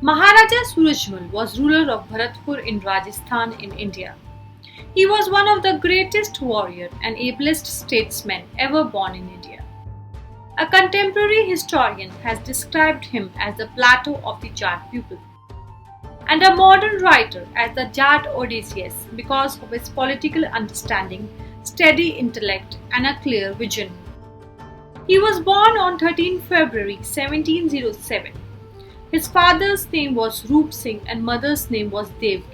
Maharaja Surajmal was ruler of Bharatpur in Rajasthan in India. He was one of the greatest warrior and ablest statesmen ever born in India. A contemporary historian has described him as the Plato of the Jat people, and a modern writer as the Jat Odysseus because of his political understanding, steady intellect, and a clear vision. He was born on 13 February 1707. His father's name was Roop Singh and mother's name was Devki.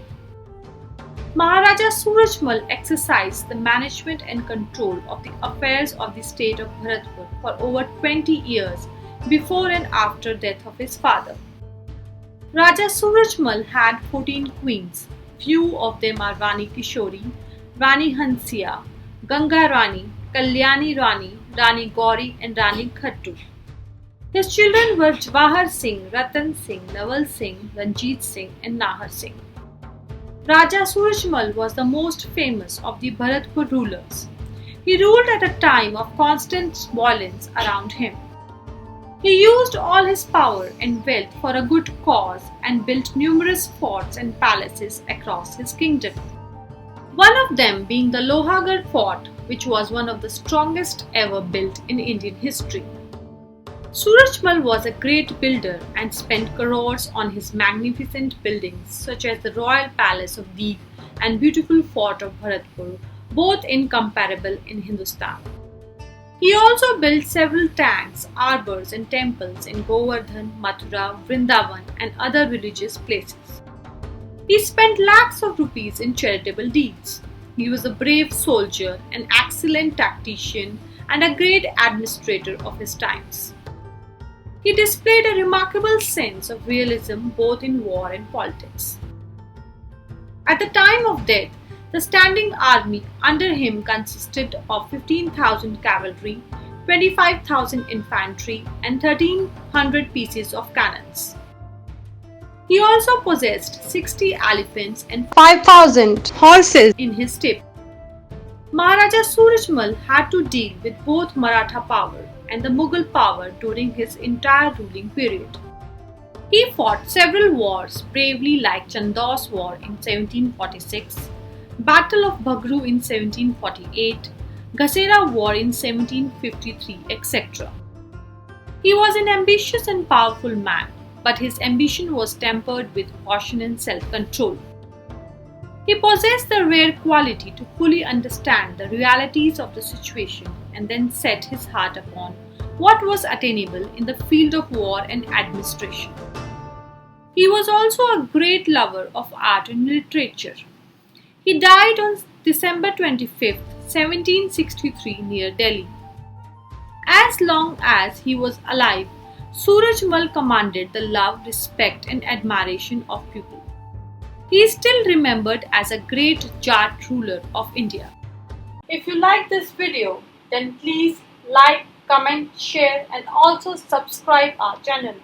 Maharaja Surajmal exercised the management and control of the affairs of the state of Bharatpur for over 20 years before and after death of his father. Raja Surajmal had 14 queens. Few of them are Rani Kishori, Rani Hansia, Ganga Rani, Kalyani Rani, Rani Gauri and Rani Khattu. His children were Jawahar Singh, Ratan Singh, Naval Singh, Ranjit Singh and Nahar Singh. Raja Surajmal was the most famous of the Bharatpur rulers. He ruled at a time of constant violence around him. He used all his power and wealth for a good cause and built numerous forts and palaces across his kingdom. One of them being the Lohagarh fort, which was one of the strongest ever built in Indian history. Surajmal was a great builder and spent crores on his magnificent buildings such as the Royal Palace of Deeg and beautiful fort of Bharatpur, both incomparable in Hindustan. He also built several tanks, arbours and temples in Govardhan, Mathura, Vrindavan and other religious places. He spent lakhs of rupees in charitable deeds. He was a brave soldier, an excellent tactician and a great administrator of his times. He displayed a remarkable sense of realism both in war and politics. At the time of death, the standing army under him consisted of 15,000 cavalry, 25,000 infantry, and 1,300 pieces of cannons. He also possessed 60 elephants and 5,000 horses in his stable. Maharaja Surajmal had to deal with both Maratha power and the Mughal power during his entire ruling period. He fought several wars bravely like Chandos War in 1746, Battle of Bhagru in 1748, Ghasera War in 1753, etc. He was an ambitious and powerful man, but his ambition was tempered with caution and self-control. He possessed the rare quality to fully understand the realities of the situation and then set his heart upon what was attainable in the field of war and administration. He was also a great lover of art and literature. He died on December 25, 1763 near Delhi. As long as he was alive, Surajmal commanded the love, respect and admiration of people. He is still remembered as a great Jat ruler of India. If you like this video, then please like, comment, share and also subscribe our channel.